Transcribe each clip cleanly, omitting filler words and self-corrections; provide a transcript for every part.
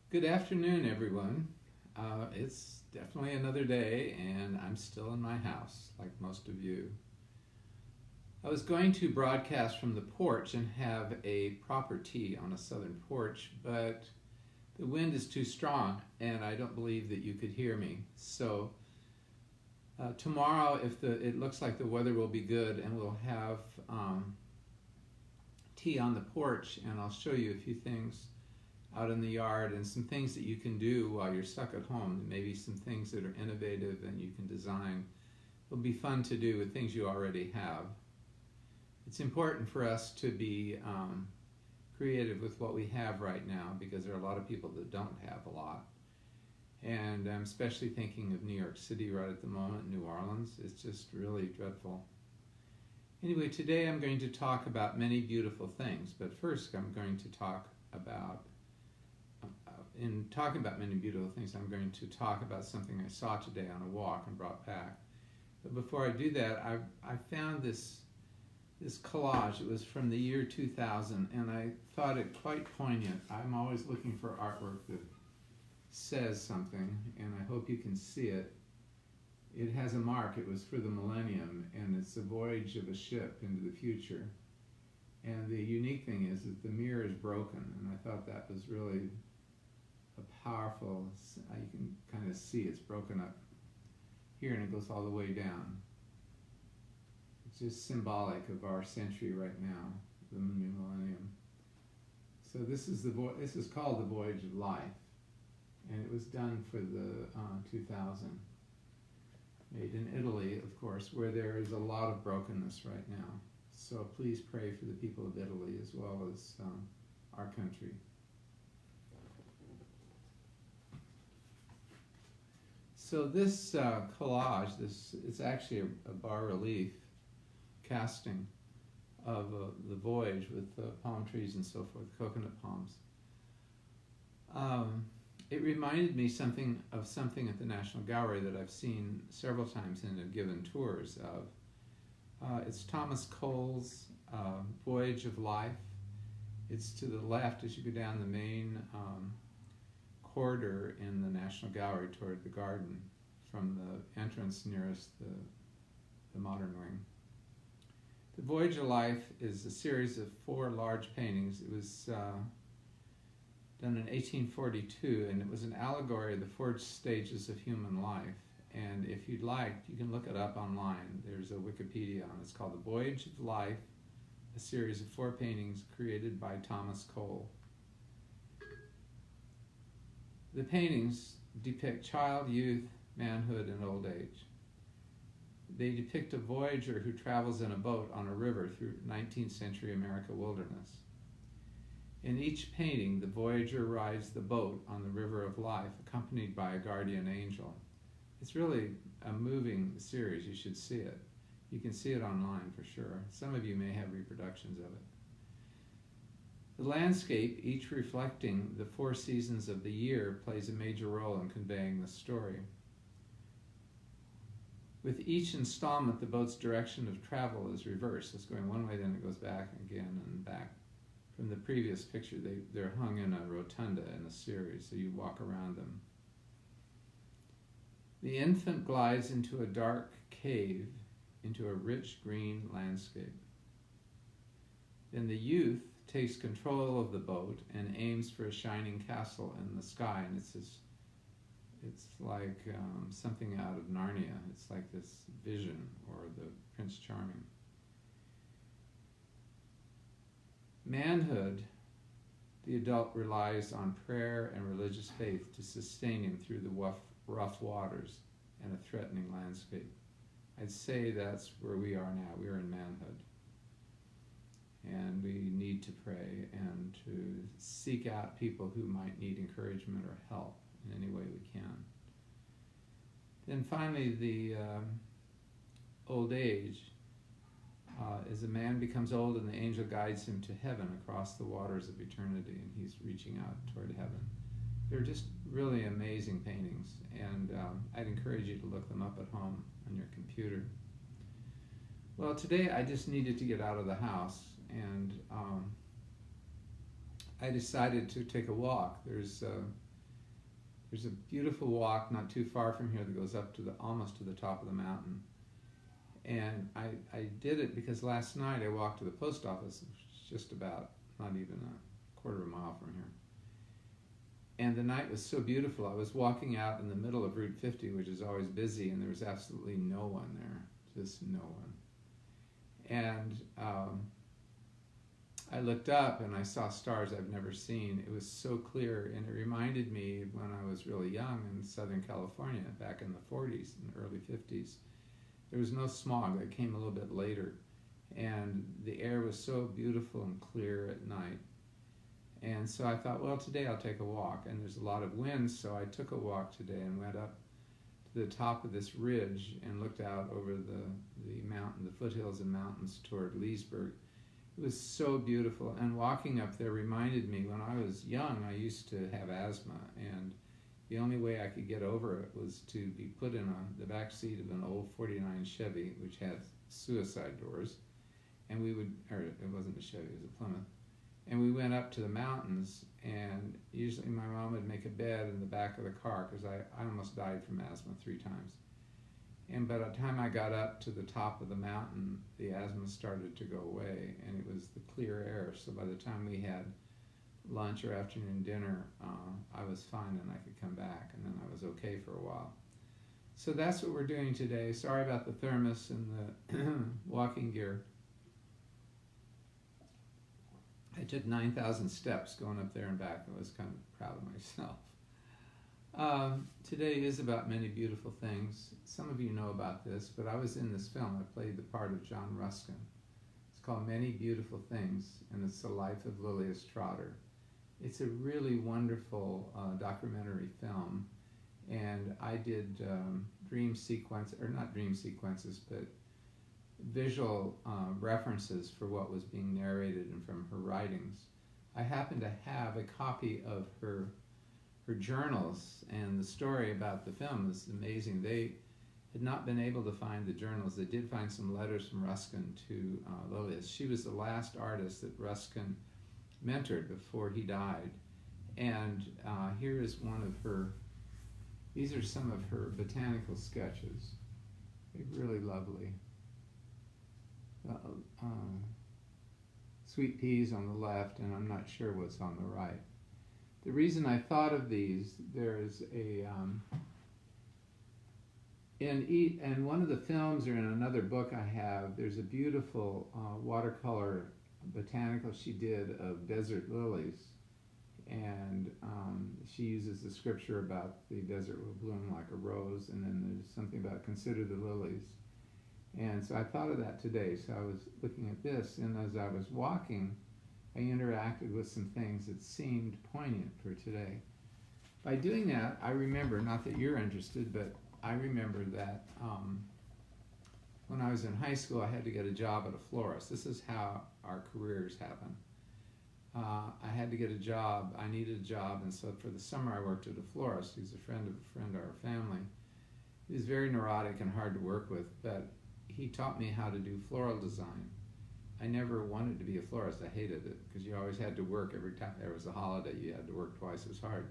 Good afternoon, everyone. It's definitely another day, and I'm still in my house, like most of you. I was going to broadcast from the porch and have a proper tea on a southern porch, but the wind is too strong, and I don't believe that you could hear me. So tomorrow, if it looks like the weather will be good, and we'll have tea on the porch, and I'll show you a few things out in the yard and some things that you can do while you're stuck at home. Maybe some things that are innovative and you can design. It'll be fun to do with things you already have. It's important for us to be creative with what we have right now because there are a lot of people that don't have a lot. And I'm especially thinking of New York City right at the moment, New Orleans. It's just really dreadful. Anyway, today I'm going to talk about many beautiful things, but first I'm going to talk about in talking about many beautiful things, I'm going to talk about something I saw today on a walk and brought back. But before I do that, I found this collage. It was from the year 2000, and I thought it quite poignant. I'm always looking for artwork that says something, and I hope you can see it. It has a mark. It was for the millennium, and it's a voyage of a ship into the future. And the unique thing is that the mirror is broken, and I thought that was really a powerful, you can kind of see it's broken up here and it goes all the way down. It's just symbolic of our century right now, the new millennium. So this is called the Voyage of Life, and it was done for the 2000, made in Italy, of course, where there is a lot of brokenness right now. So please pray for the people of Italy as well as our country. So this collage, it's actually a bas-relief casting of the voyage with palm trees and so forth, coconut palms. It reminded me of something at the National Gallery that I've seen several times and have given tours of. It's Thomas Cole's Voyage of Life. It's to the left as you go down the main corridor in the National Gallery toward the garden from the entrance nearest the modern wing. The Voyage of Life is a series of 4 large paintings. It was done in 1842, and it was an allegory of the 4 stages of human life. And if you'd like, you can look it up online. There's a Wikipedia on it. It's called The Voyage of Life, a series of 4 paintings created by Thomas Cole. The paintings depict child, youth, manhood, and old age. They depict a voyager who travels in a boat on a river through 19th century America wilderness. In each painting, the voyager rides the boat on the river of life, accompanied by a guardian angel. It's really a moving series. You should see it. You can see it online for sure. Some of you may have reproductions of it. The landscape, each reflecting the 4 seasons of the year, plays a major role in conveying the story. With each installment, the boat's direction of travel is reversed. It's going one way, then it goes back again and back. From the previous picture, they're hung in a rotunda in a series, so you walk around them. The infant glides into a dark cave, into a rich green landscape. Then the youth takes control of the boat and aims for a shining castle in the sky, and it's like something out of Narnia. It's like this vision, or the Prince Charming. Manhood, the adult relies on prayer and religious faith to sustain him through the rough waters and a threatening landscape. I'd say that's where we are now. We are in manhood. And we need to pray and to seek out people who might need encouragement or help in any way we can. Then finally, the old age. As a man becomes old and the angel guides him to heaven across the waters of eternity, and he's reaching out toward heaven. They're just really amazing paintings, and I'd encourage you to look them up at home on your computer. Well, today I just needed to get out of the house, and I decided to take a walk. There's There's a beautiful walk not too far from here that goes up to almost to the top of the mountain. And I did it because last night I walked to the post office, which is just about not even a quarter of a mile from here. And the night was so beautiful. I was walking out in the middle of Route 50, which is always busy, and there was absolutely no one there, just no one. And I looked up and I saw stars I've never seen. It was so clear, and it reminded me of when I was really young in Southern California back in the 40s and early 50s. There was no smog. That came a little bit later. And the air was so beautiful and clear at night. And so I thought, well, today I'll take a walk. And there's a lot of wind, so I took a walk today and went up to the top of this ridge and looked out over the mountain, the foothills and mountains toward Leesburg. It was so beautiful. And walking up there reminded me when I was young, I used to have asthma. And the only way I could get over it was to be put in the back seat of an old 49 Chevy, which had suicide doors. And we would, or it wasn't a Chevy, it was a Plymouth. And we went up to the mountains, and usually my mom would make a bed in the back of the car because I almost died from asthma 3 times. And by the time I got up to the top of the mountain, the asthma started to go away, and it was the clear air. So by the time we had lunch or afternoon dinner, I was fine and I could come back, and then I was okay for a while. So that's what we're doing today. Sorry about the thermos and the walking gear. I took 9,000 steps going up there and back. I was kind of proud of myself. Today is about many beautiful things. Some of you know about this, but I was in this film. I played the part of John Ruskin. It's called Many Beautiful Things, and it's the life of Lilias Trotter. It's a really wonderful documentary film, and I did not dream sequences, but visual references for what was being narrated and from her writings. I happen to have a copy of her journals, and the story about the film is amazing. They had not been able to find the journals. They did find some letters from Ruskin to Lilias. She was the last artist that Ruskin mentored before he died. And here is one of her, these are some of her botanical sketches. They're really lovely. Sweet peas on the left, and I'm not sure what's on the right. The reason I thought of these, there's a in one of the films or in another book I have, there's a beautiful watercolor botanical she did of desert lilies, and she uses the scripture about the desert will bloom like a rose, and then there's something about consider the lilies. And so I thought of that today. So I was looking at this, and as I was walking, I interacted with some things that seemed poignant for today. By doing that, I remember, not that you're interested, but I remember that when I was in high school, I had to get a job at a florist. This is how our careers happen. I had to get a job. I needed a job, and so for the summer I worked at a florist. He's a friend of our family. He was very neurotic and hard to work with, but he taught me how to do floral design. I never wanted to be a florist. I hated it because you always had to work every time there was a holiday. You had to work twice as hard.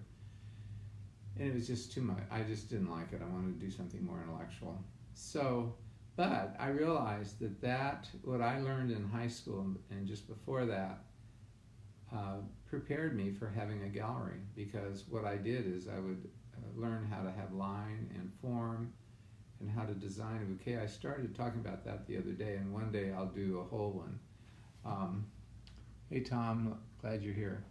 And it was just too much. I just didn't like it. I wanted to do something more intellectual. So, but I realized that what I learned in high school and just before that prepared me for having a gallery, because what I did is I would learn how to have line and form and how to design a bouquet. I started talking about that the other day, and one day I'll do a whole one. Hey Tom, glad you're here.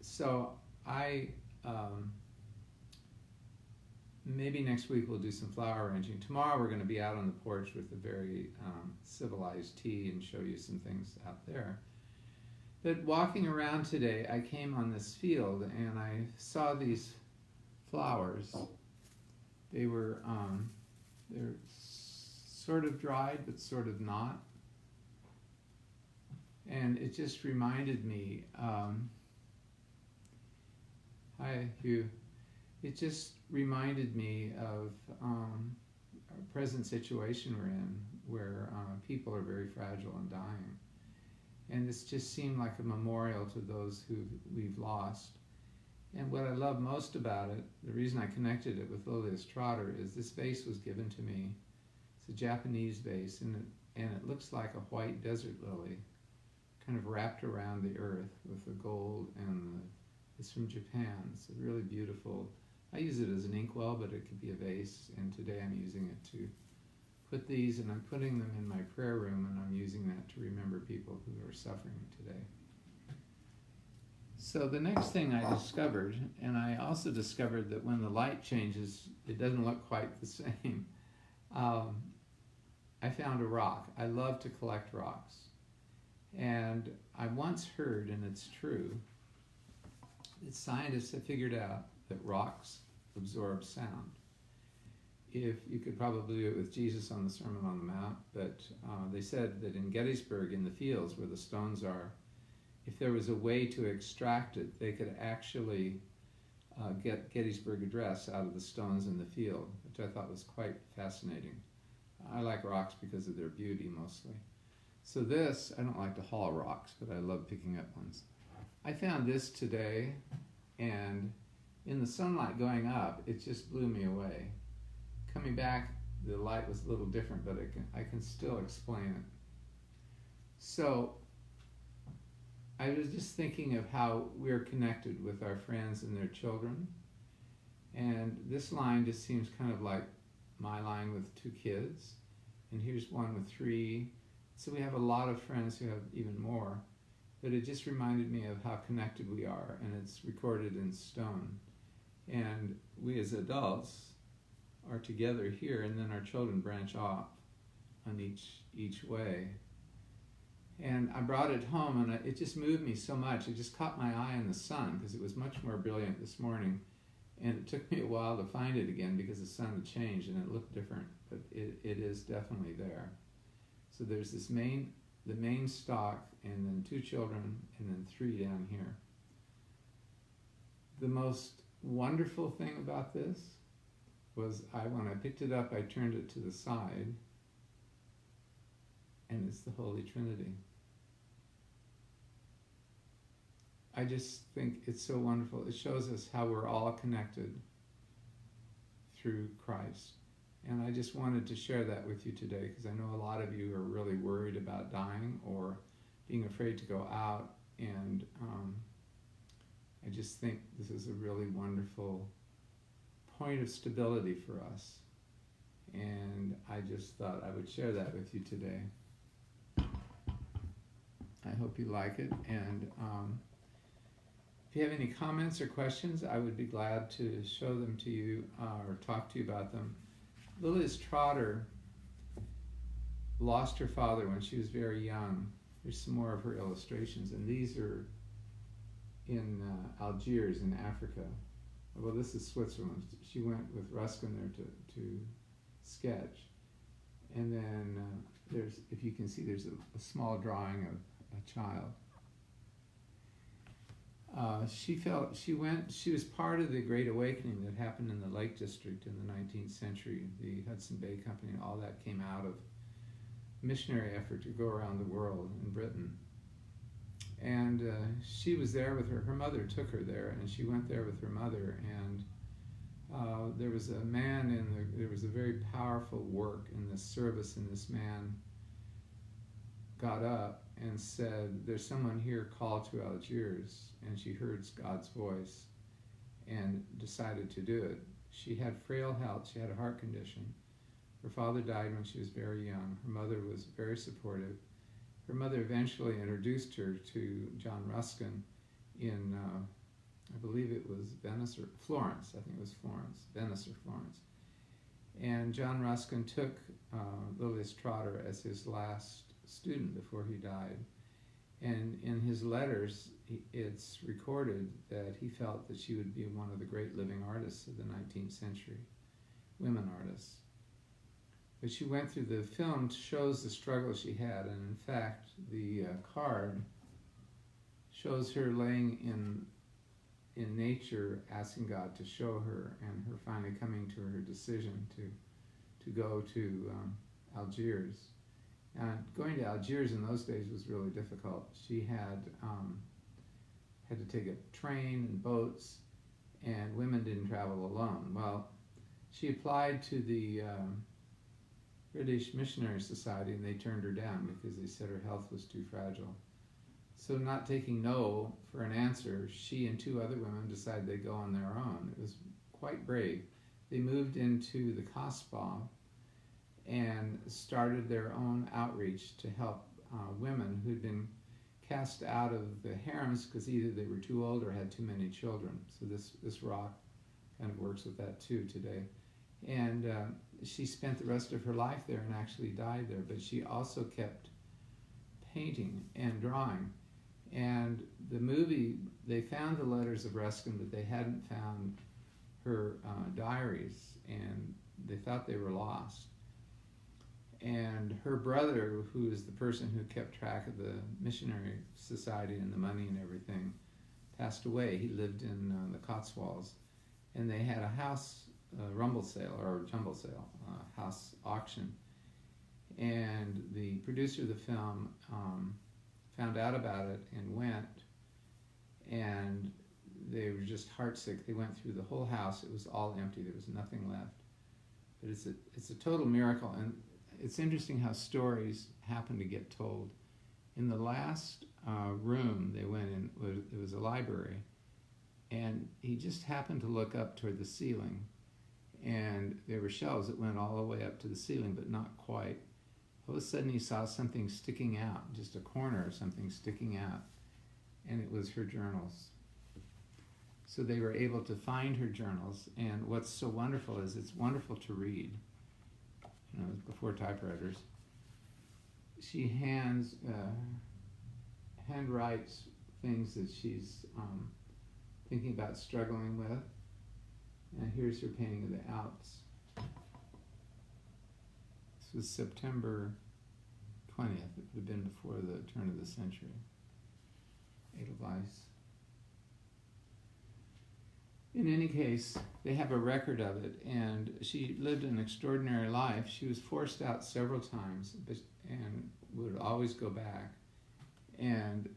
So I, maybe next week we'll do some flower arranging. Tomorrow we're going to be out on the porch with a very civilized tea and show you some things out there. But walking around today, I came on this field and I saw these flowers. They were, they're sort of dried, but sort of not. And it just reminded me, hi Hugh, it just reminded me of our present situation we're in, where people are very fragile and dying. And this just seemed like a memorial to those who we've lost. And what I love most about it, the reason I connected it with Lilia's Trotter, is this vase was given to me. It's a Japanese vase, and it looks like a white desert lily, kind of wrapped around the earth with the gold, and it's from Japan. It's really beautiful. I use it as an inkwell, but it could be a vase, and today I'm using it to put these, and I'm putting them in my prayer room, and I'm using that to remember people who are suffering today. So the next thing I discovered, and I also discovered that when the light changes, it doesn't look quite the same. I found a rock. I love to collect rocks. And I once heard, and it's true, that scientists have figured out that rocks absorb sound. If you could probably do it with Jesus on the Sermon on the Mount, but they said that in Gettysburg, in the fields where the stones are, if there was a way to extract it, they could actually get Gettysburg Address out of the stones in the field, which I thought was quite fascinating. I like rocks because of their beauty mostly. So this, I don't like to haul rocks, but I love picking up ones. I found this today, and in the sunlight going up, it just blew me away. Coming back, the light was a little different, but I can still explain it. So I was just thinking of how we're connected with our friends and their children. And this line just seems kind of like my line with 2 kids. And here's one with 3. So we have a lot of friends who have even more. But it just reminded me of how connected we are. And it's recorded in stone. And we as adults are together here, and then our children branch off on each way. And I brought it home, and it just moved me so much. It just caught my eye in the sun, because it was much more brilliant this morning. And it took me a while to find it again, because the sun had changed and it looked different. But it is definitely there. So there's the main stalk, and then 2 children, and then 3 down here. The most wonderful thing about this was when I picked it up, I turned it to the side, and it's the Holy Trinity. I just think it's so wonderful. It shows us how we're all connected through Christ. And I just wanted to share that with you today, because I know a lot of you are really worried about dying or being afraid to go out. And I just think this is a really wonderful point of stability for us. And I just thought I would share that with you today. I hope you like it. And if you have any comments or questions, I would be glad to show them to you or talk to you about them. Lilia's Trotter lost her father when she was very young. There's some more of her illustrations, and these are in Algiers in Africa. Well, this is Switzerland. She went with Ruskin there to sketch. And then there's, if you can see, there's a small drawing of a child. She was part of the Great Awakening that happened in the Lake District in the 19th century. The Hudson Bay Company and all that came out of missionary effort to go around the world in Britain. And she was there with her mother took her there, and she went there with her mother, and there was a man there was a very powerful work in this service, and this man got up and said, there's someone here called to Algiers, and she heard God's voice and decided to do it. She had frail health, she had a heart condition. Her father died when she was very young. Her mother was very supportive. Her mother eventually introduced her to John Ruskin in, I believe it was Venice or Florence. I think it was Florence, Venice or Florence. And John Ruskin took Lilia's Trotter as his last student before he died. And in his letters, it's recorded that he felt that she would be one of the great living artists of the 19th century, women artists. But she went through, the film shows the struggle she had, and in fact, the card shows her laying in nature, asking God to show her, and her finally coming to her decision to go to Algiers. And going to Algiers in those days was really difficult. She had to take a train and boats, and women didn't travel alone. Well, she applied to the British Missionary Society, and they turned her down because they said her health was too fragile. So, not taking no for an answer, she and 2 other women decided they'd go on their own. It was quite brave. They moved into the Kasbah and started their own outreach to help women who'd been cast out of the harems because either they were too old or had too many children. So this rock kind of works with that too today. And she spent the rest of her life there and actually died there, but she also kept painting and drawing. And the movie, they found the letters of Ruskin, but they hadn't found her diaries, and they thought they were lost. And her brother, who is the person who kept track of the missionary society and the money and everything, passed away. He lived in the Cotswolds, and they had a house rumble sale or jumble sale, house auction. And the producer of the film found out about it and went, and they were just heartsick. They went through the whole house. It was all empty. There was nothing left. But it's a total miracle, and it's interesting how stories happen to get told. In the last room they went in, it was a library, and he just happened to look up toward the ceiling, and there were shelves that went all the way up to the ceiling, but not quite. All of a sudden he saw something sticking out, just a corner of something sticking out, and it was her journals. So they were able to find her journals, and what's so wonderful is it's wonderful to read. You know, before typewriters. She handwrites things that she's thinking about struggling with. And here's her painting of the Alps. This was September 20th. It would have been before the turn of the century. Edelweiss. In any case, they have a record of it, and she lived an extraordinary life. She was forced out several times, and would always go back. And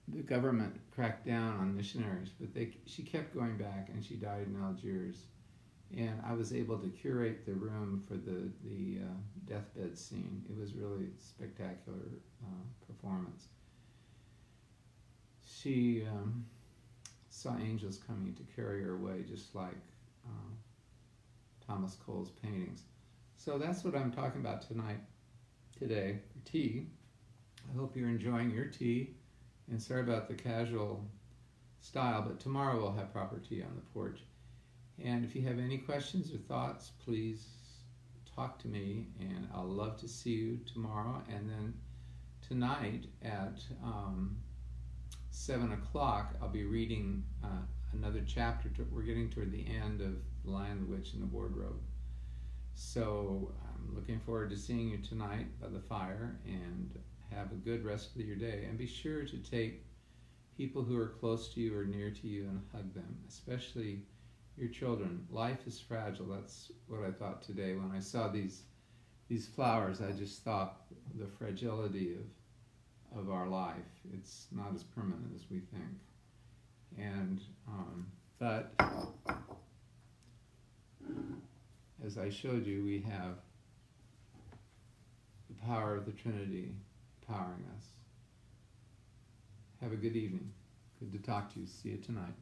the government cracked down on missionaries, but she kept going back, and she died in Algiers. And I was able to curate the room for the deathbed scene. It was really a spectacular performance. She saw angels coming to carry her away, just like Thomas Cole's paintings. So that's what I'm talking about today, for tea. I hope you're enjoying your tea, and sorry about the casual style, but tomorrow we'll have proper tea on the porch. And if you have any questions or thoughts, please talk to me, and I'll love to see you tomorrow. And then tonight at 7 o'clock, I'll be reading another chapter. We're getting toward the end of The Lion, the Witch, and the Wardrobe. So I'm looking forward to seeing you tonight by the fire, and have a good rest of your day. And be sure to take people who are close to you or near to you and hug them, especially your children. Life is fragile. That's what I thought today. When I saw these flowers, I just thought the fragility of our life. It's not as permanent as we think. And but as I showed you, we have the power of the Trinity powering us. Have a good evening. Good to talk to you. See you tonight.